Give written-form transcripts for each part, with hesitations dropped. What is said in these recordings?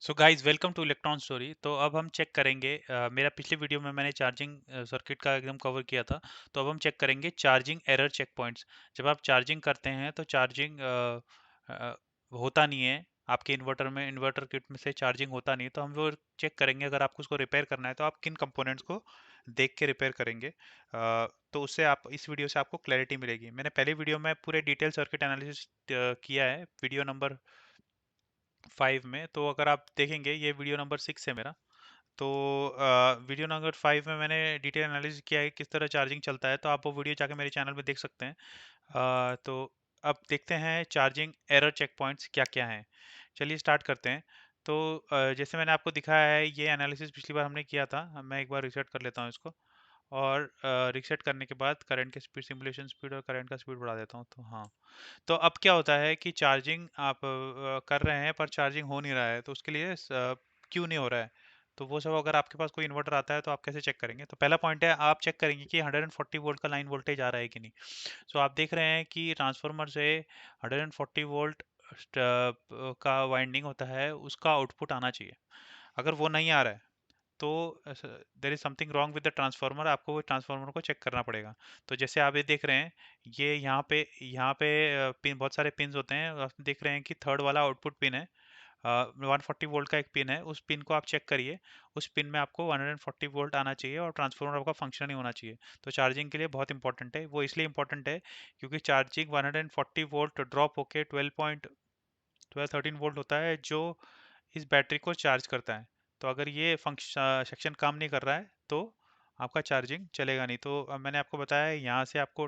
So guys welcome two electron story. तो अब हम चेक करेंगे, मेरा पिछले वीडियो में मैंने चार्जिंग सर्किट का एकदम कवर किया था। तो अब हम चेक करेंगे चार्जिंग एरर चेक पॉइंट्स। जब आप चार्जिंग करते हैं तो चार्जिंग होता नहीं है आपके इन्वर्टर में, इन्वर्टर किट में से चार्जिंग होता नहीं है। तो हम वो चेक करेंगे, अगर आपको उसको रिपेयर करना है तो आप किन कंपोनेंट्स को देख के रिपेयर करेंगे। तो उससे आप इस वीडियो से आपको क्लैरिटी मिलेगी। मैंने पहले वीडियो में पूरे डिटेल सर्किट एनालिसिस किया है, वीडियो नंबर 5 में। तो अगर आप देखेंगे, ये वीडियो नंबर 6 है मेरा। तो वीडियो नंबर 5 में मैंने डिटेल एनालिसिस किया है किस तरह चार्जिंग चलता है। तो आप वो वीडियो जाके मेरे चैनल में देख सकते हैं। तो अब देखते हैं चार्जिंग एरर चेक पॉइंट्स क्या क्या हैं। चलिए स्टार्ट करते हैं। तो जैसे मैंने आपको दिखाया है, ये एनालिसिस पिछली बार हमने किया था। मैं एक बार रिसेट कर लेता हूँ इसको। और रिसेट करने के बाद करंट की स्पीड, सिमुलेशन स्पीड और करंट का स्पीड बढ़ा देता हूँ। तो हाँ, तो अब क्या होता है कि चार्जिंग आप कर रहे हैं पर चार्जिंग हो नहीं रहा है, तो उसके लिए क्यों नहीं हो रहा है। तो वो सब, अगर आपके पास कोई इन्वर्टर आता है तो आप कैसे चेक करेंगे। तो पहला पॉइंट है, आप चेक करेंगे कि 140 वोल्ट का लाइन वोल्टेज आ रहा है कि नहीं। सो आप देख रहे हैं कि ट्रांसफार्मर से 140 वोल्ट का वाइंडिंग होता है, उसका आउटपुट आना चाहिए। अगर वो नहीं आ रहा है तो there is something wrong with the transformer. आपको वो ट्रांसफार्मर को चेक करना पड़ेगा। तो जैसे आप ये देख रहे हैं, ये यहाँ पे पिन, बहुत सारे पिन्स होते हैं। आप देख रहे हैं कि थर्ड वाला आउटपुट पिन है। 140 वोल्ट का एक पिन है, उस पिन को आप चेक करिए। उस पिन में आपको 140 वोल्ट आना चाहिए और ट्रांसफार्मर आपका फंक्शनल होना चाहिए। तो चार्जिंग के लिए बहुत इंपॉर्टेंट है। वो इसलिए इंपॉर्टेंट है क्योंकि चार्जिंग 140 वोल्ट ड्रॉप होके 12 13 वोल्ट होता है, जो इस बैटरी को चार्ज करता है। तो अगर ये फंक्शन सेक्शन काम नहीं कर रहा है तो आपका चार्जिंग चलेगा नहीं। तो मैंने आपको बताया है, यहाँ से आपको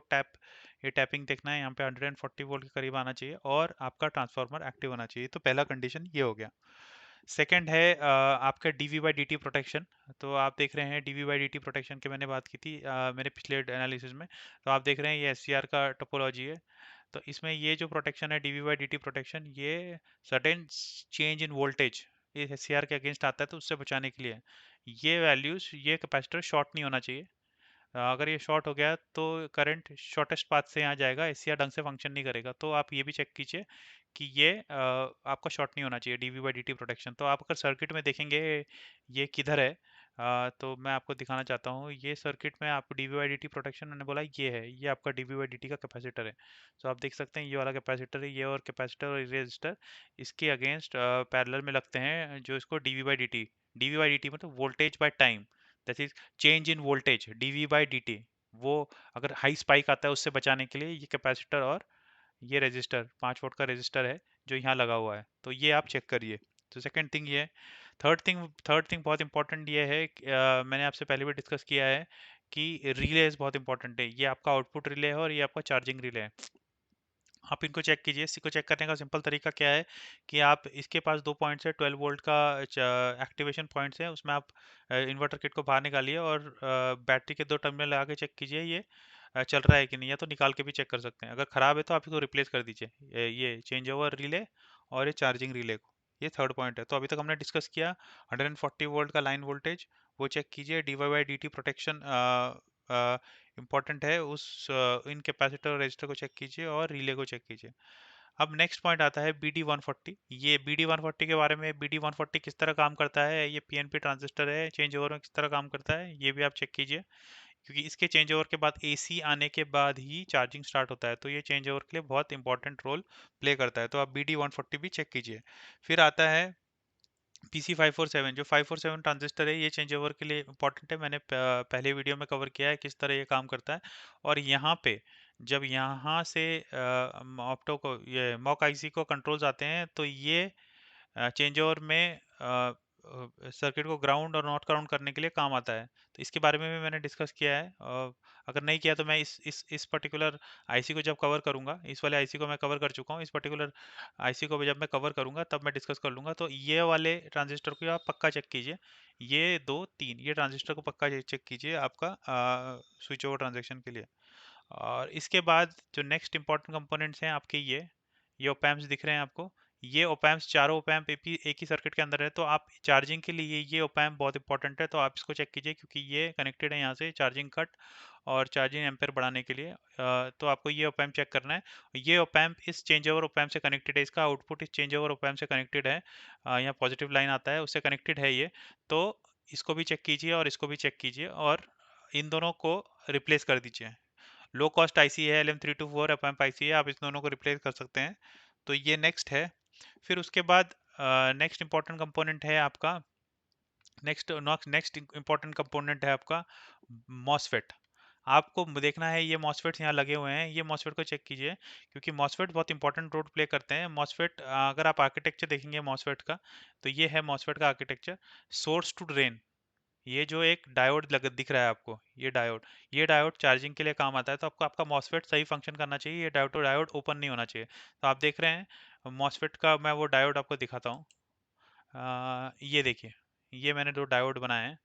ये टैपिंग देखना है। यहाँ पे 140 वोल्ट के करीब आना चाहिए और आपका ट्रांसफार्मर एक्टिव होना चाहिए। तो पहला कंडीशन ये हो गया। सेकंड है आपका DV by D T protection. तो आप देख रहे हैं DV by D T protection की मैंने बात की थी मेरे पिछले एनालिसिस में। तो आप देख रहे हैं ये एस का टोपोलॉजी है। तो इसमें ये जो प्रोटेक्शन है, DV by D T protection, ये सर्टेन चेंज इन वोल्टेज ये एस के अगेंस्ट आता है, तो उससे बचाने के लिए है। ये वैल्यूज, ये कैपेसिटर शॉर्ट नहीं होना चाहिए। अगर ये शॉर्ट हो गया तो करंट शॉर्टेस्ट पाथ से यहाँ जाएगा, एससीआर ढंग से फंक्शन नहीं करेगा। तो आप ये भी चेक कीजिए कि ये आपका शॉर्ट नहीं होना चाहिए, DV by D T protection. तो आप अगर सर्किट में देखेंगे, ये किधर है, तो मैं आपको दिखाना चाहता हूँ। ये सर्किट में आपको DV by D T protection मैंने बोला, ये है, ये आपका डीवी बाई डी टी का कैपेसिटर है। तो आप देख सकते हैं ये वाला कैपेसिटर है, ये और कैपेसिटर और रेजिस्टर इसके अगेंस्ट पैरेलल में लगते हैं, जो इसको डीवी बाई डी टी मतलब voltage by time, that is change in voltage, DV by D T. वो अगर हाई स्पाइक आता है उससे बचाने के लिए ये कैपेसिटर और ये रेजिस्टर, 5 वोल्ट का रेजिस्टर है जो यहाँ लगा हुआ है। तो ये आप चेक करिए। तो सेकंड थिंग ये है। थर्ड थिंग बहुत इंपॉर्टेंट ये है कि, मैंने आपसे पहले भी डिस्कस किया है कि रिले बहुत इंपॉर्टेंट है। ये आपका आउटपुट रिले है और ये आपका चार्जिंग रिले है। आप इनको चेक कीजिए। इसको चेक करने का सिंपल तरीका क्या है कि आप, इसके पास दो पॉइंट्स है, 12 वोल्ट का एक्टिवेशन पॉइंट्स है, उसमें आप इन्वर्टर किट को बाहर निकालिए और बैटरी के दो टर्मिनल लगा के चेक कीजिए ये चल रहा है कि नहीं। या तो निकाल के भी चेक कर सकते हैं। अगर ख़राब है तो आप इसको रिप्लेस कर दीजिए, ये चेंज ओवर रिले और ये चार्जिंग रिले को। ये थर्ड पॉइंट है। तो अभी तक हमने डिस्कस किया 140 वोल्ट का लाइन वोल्टेज, वो चेक कीजिए। D Y by D T protection important है, इन कैपेसिटर और रजिस्टर को चेक कीजिए और रिले को चेक कीजिए। अब नेक्स्ट पॉइंट आता है बी डी 140। ये बी डी 140 के बारे में, बी डी 140 किस तरह काम करता है, ये पीएनपी ट्रांजिस्टर है, चेंज ओवर में किस तरह काम करता है, ये भी आप चेक कीजिए। क्योंकि इसके चेंज ओवर के बाद एसी आने के बाद ही चार्जिंग स्टार्ट होता है, तो ये चेंज ओवर के लिए बहुत इंपॉर्टेंट रोल प्ले करता है। तो आप बी डी 140 भी चेक कीजिए। फिर आता है पीसी 547। जो 547 ट्रांजिस्टर है, ये चेंज ओवर के लिए इंपॉर्टेंट है। मैंने पहले वीडियो में कवर किया है किस तरह ये काम करता है। और यहाँ पे जब यहाँ से ऑप्टो को, ये मॉक आईसी को कंट्रोल्स आते हैं, तो ये चेंज ओवर में सर्किट को ग्राउंड और नॉट ग्राउंड करने के लिए काम आता है। तो इसके बारे में भी मैंने डिस्कस किया है। अगर नहीं किया तो मैं इस पर्टिकुलर आईसी को जब कवर करूंगा, इस वाले आईसी को मैं कवर कर चुका हूँ, इस पर्टिकुलर आईसी को भी जब मैं कवर करूंगा तब मैं डिस्कस कर लूंगा। तो ये वाले ट्रांजिस्टर को आप पक्का चेक कीजिए। ये दो तीन, ये ट्रांजिस्टर को पक्का चेक कीजिए आपका स्विच ओवर ट्रांजेक्शन के लिए। और इसके बाद जो नेक्स्ट इंपॉर्टेंट कंपोनेंट्स हैं आपके, ये ओपैम्प्स दिख रहे हैं आपको। ये ओपैम्प्स चारों ओपैम्प एक ही सर्किट के अंदर है, तो आप चार्जिंग के लिए ये ओपैम्प बहुत इंपॉर्टेंट है, तो आप इसको चेक कीजिए क्योंकि ये कनेक्टेड है यहाँ से चार्जिंग कट और चार्जिंग एम्पेयर बढ़ाने के लिए। तो आपको ये ओपैम्प चेक करना है। ये ओपैम्प इस चेंज ओवर ओपैम्प से कनेक्टेड है, इसका आउटपुट इस चेंज ओवर ओपैम्प से कनेक्टेड है। यहाँ पॉजिटिव लाइन आता है, उससे कनेक्टेड है ये। तो इसको भी चेक कीजिए और इसको भी चेक कीजिए और इन दोनों को रिप्लेस कर दीजिए। लो कॉस्ट आईसी है, LM324 ओपैम्प आईसी है, आप इस दोनों को रिप्लेस कर सकते हैं। तो ये नेक्स्ट है। फिर उसके बाद नेक्स्ट इंपॉर्टेंट कंपोनेंट है आपका, नेक्स्ट नेक्स्ट इंपॉर्टेंट कंपोनेंट है आपका मॉसफेट। आपको देखना है ये मॉसफेट्स यहाँ लगे हुए हैं, ये मॉसफेट को चेक कीजिए क्योंकि मॉसफेट बहुत इंपॉर्टेंट रोल प्ले करते हैं। मॉसफेट अगर आप आर्किटेक्चर देखेंगे मॉसफेट का, तो ये है मॉसफेट का आर्किटेक्चर। सोर्स टू ड्रेन, ये जो एक डायोड लग दिख रहा है आपको, ये डायोड चार्जिंग के लिए काम आता है, तो आपको आपका मॉसफेट सही फंक्शन करना चाहिए, ये डायोड तो डायोड ओपन नहीं होना चाहिए। तो आप देख रहे हैं मॉसफेट का, मैं वो डायोड आपको दिखाता हूँ। ये देखिए, ये मैंने दो डायोड बनाए हैं,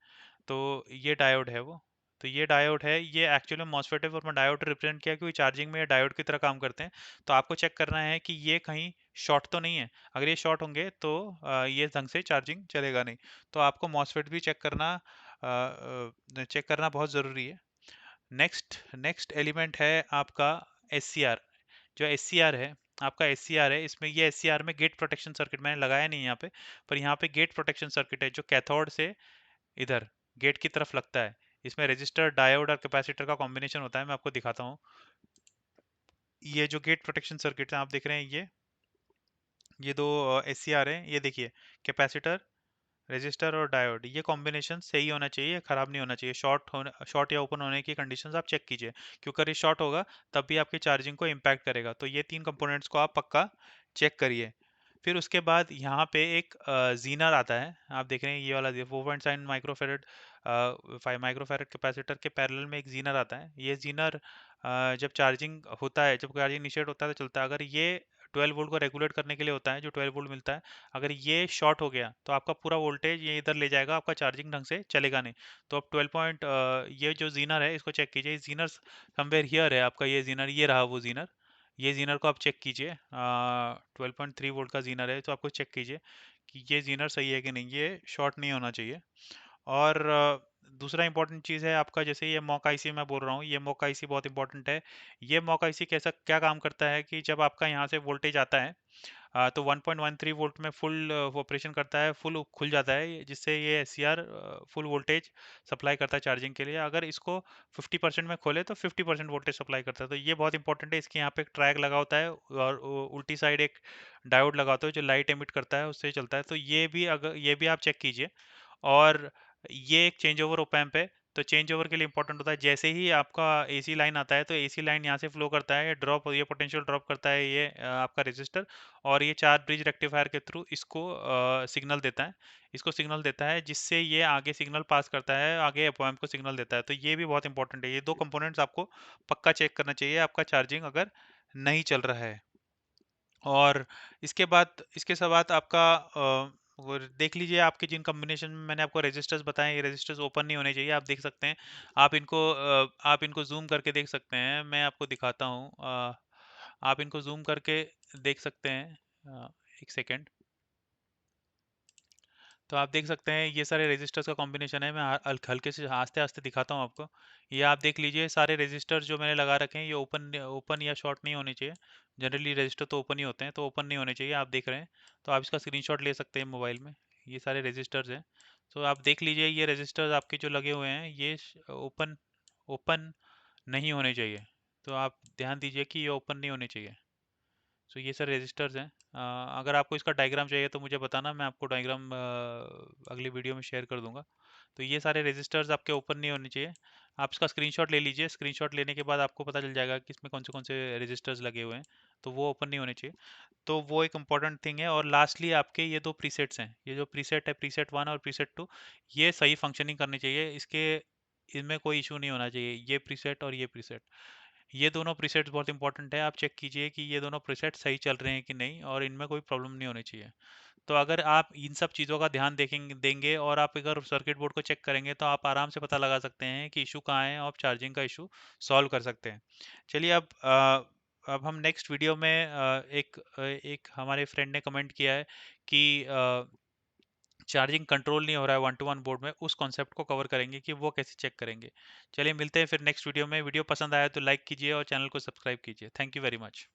तो ये डायोड है वो, तो ये डायोड है, ये एक्चुअली मॉसफेट है और मैं डायोड रिप्रेजेंट किया क्योंकि चार्जिंग में ये डायोड की तरह काम करते हैं। तो आपको चेक करना है कि ये कहीं शॉर्ट तो नहीं है, अगर ये शॉर्ट होंगे तो ये ढंग से चार्जिंग चलेगा नहीं। तो आपको मॉसफेट भी चेक करना बहुत ज़रूरी है। नेक्स्ट नेक्स्ट एलिमेंट है आपका एस जो एस है, आपका एस है, इसमें ये एस में गेट प्रोटेक्शन सर्किट मैंने लगाया नहीं यहाँ पे, पर यहाँ पे गेट प्रोटेक्शन सर्किट है जो कैथोड से इधर गेट की तरफ लगता है। इसमें रेजिस्टर डायोड और कैपेसिटर का कॉम्बिनेशन होता है, मैं आपको दिखाता हूँ। ये जो गेट प्रोटेक्शन सर्किट है आप देख रहे हैं, ये दो एस सी आर है, ये देखिए कैपेसिटर, रेजिस्टर और डायोड, ये कॉम्बिनेशन सही होना चाहिए, खराब नहीं होना चाहिए। शॉर्ट या ओपन होने की कंडीशंस आप चेक कीजिए, क्योंकि अगर ये शॉर्ट होगा तब भी आपकी चार्जिंग को इम्पैक्ट करेगा। तो ये तीन कंपोनेंट्स को आप पक्का चेक करिए। फिर उसके बाद यहाँ पे एक जीनर आता है, आप देख रहे हैं ये वाला 4.7 माइक्रोफेरेड 5 माइक्रोफेरेड कैपेसिटर के पैरेलल में एक जीनर आता है। ये जीनर जब चार्जिंग होता है, जब चार्जिंग इनिशिएट होता है तो चलता है। अगर ये 12 वोल्ट को रेगुलेट करने के लिए होता है, जो 12 वोल्ट मिलता है, अगर ये शॉर्ट हो गया तो आपका पूरा वोल्टेज ये इधर ले जाएगा, आपका चार्जिंग ढंग से चलेगा नहीं। तो आप 12 पॉइंट ये जो जीनर है इसको चेक कीजिए, जीनर समवेयर हियर है आपका, ये जीनर, ये रहा वो जीनर, ये जीनर को आप चेक कीजिए। 12.3 वोल्ट का जीनर है, तो आपको चेक कीजिए कि ये जीनर सही है कि नहीं, ये शॉर्ट नहीं होना चाहिए। और दूसरा इंपॉर्टेंट चीज़ है आपका, जैसे ये मॉक आईसी मैं बोल रहा हूँ, ये मॉक आईसी बहुत इंपॉर्टेंट है। ये मॉक आईसी कैसा क्या काम करता है कि जब आपका यहाँ से वोल्टेज आता है, तो 1.13 वोल्ट में फुल ऑपरेशन करता है, फुल खुल जाता है, जिससे ये एससीआर फुल वोल्टेज सप्लाई करता है चार्जिंग के लिए। अगर इसको 50% में खोले तो 50% वोल्टेज सप्लाई करता है, तो ये बहुत इंपॉर्टेंट है। इसके यहाँ पे एक ट्रैक लगा होता है और उल्टी साइड एक डायोड लगा होता है जो लाइट एमिट करता है, उससे चलता है। तो ये भी आप चेक कीजिए। और ये एक चेंज ओवर ओपैम्प है, तो चेंज ओवर के लिए इंपॉर्टेंट होता है, जैसे ही आपका एसी लाइन आता है तो एसी लाइन यहाँ से फ्लो करता है, ये पोटेंशियल ड्रॉप करता है, ये आपका रेजिस्टर, और ये चार ब्रिज रेक्टिफायर के थ्रू इसको सिग्नल देता है, जिससे ये आगे सिग्नल पास करता है, आगे ओपैम्प को सिग्नल देता है। तो ये भी बहुत इंपॉर्टेंट है, ये दो कंपोनेंट्स आपको पक्का चेक करना चाहिए आपका चार्जिंग अगर नहीं चल रहा है। और इसके सब बाद आपका वो देख लीजिए, आपके जिन कॉम्बिनेशन में मैंने आपको रेजिस्टर्स बताए, ये रेजिस्टर्स ओपन नहीं होने चाहिए, आप देख सकते हैं। आप इनको जूम करके देख सकते हैं, मैं आपको दिखाता हूँ। आप इनको जूम करके देख सकते हैं। एक सेकेंड। तो आप देख सकते हैं ये सारे रेजिस्टर्स का कॉम्बिनेशन है, मैं हल्के से आस्ते आस्ते दिखाता हूँ आपको। ये आप देख लीजिए, सारे रेजिस्टर्स जो मैंने लगा रखे हैं ये ओपन या शॉर्ट नहीं होने चाहिए। जनरली रजिस्टर तो ओपन ही होते हैं, तो ओपन नहीं होने चाहिए, आप देख रहे हैं। तो आप इसका स्क्रीनशॉट ले सकते हैं मोबाइल में, ये सारे रजिस्टर्स हैं। तो आप देख लीजिए, ये रजिस्टर्स आपके जो लगे हुए हैं ये ओपन ओपन नहीं होने चाहिए। तो आप ध्यान दीजिए कि ये ओपन नहीं होने चाहिए। सो ये सर रजिस्टर्स हैं। अगर आपको इसका डायग्राम चाहिए तो मुझे बताना, मैं आपको डायग्राम अगली वीडियो में शेयर कर दूंगा। तो ये सारे रजिस्टर्स आपके ओपन नहीं होने चाहिए। आप इसका स्क्रीनशॉट ले लीजिए, स्क्रीनशॉट लेने के बाद आपको पता चल जाएगा कि इसमें कौन से रजिस्टर्स लगे हुए हैं, तो वो ओपन नहीं होने चाहिए। तो वो एक इंपॉर्टेंट थिंग है। और लास्टली आपके ये दो प्रीसेट्स हैं, ये जो प्रीसेट है, प्रीसेट 1 और प्रीसेट 2, ये सही फंक्शनिंग करनी चाहिए, इनमें कोई इशू नहीं होना चाहिए, ये प्रीसेट और ये प्रीसेट, ये दोनों प्रीसेट्स बहुत इंपॉर्टेंट है। आप चेक कीजिए कि ये दोनों प्रीसेट सही चल रहे हैं कि नहीं, और इनमें कोई प्रॉब्लम नहीं होनी चाहिए। तो अगर आप इन सब चीज़ों का ध्यान देंगे और आप अगर सर्किट बोर्ड को चेक करेंगे तो आप आराम से पता लगा सकते हैं कि इशू कहाँ है, और आप चार्जिंग का इशू सॉल्व कर सकते हैं। चलिए अब अब हम नेक्स्ट वीडियो में एक हमारे फ्रेंड ने कमेंट किया है कि चार्जिंग कंट्रोल नहीं हो रहा है वन टू वन बोर्ड में, उस कॉन्सेप्ट को कवर करेंगे कि वो कैसे चेक करेंगे। चलिए मिलते हैं फिर नेक्स्ट वीडियो में। वीडियो पसंद आया तो लाइक कीजिए और चैनल को सब्सक्राइब कीजिए। Thank you very much.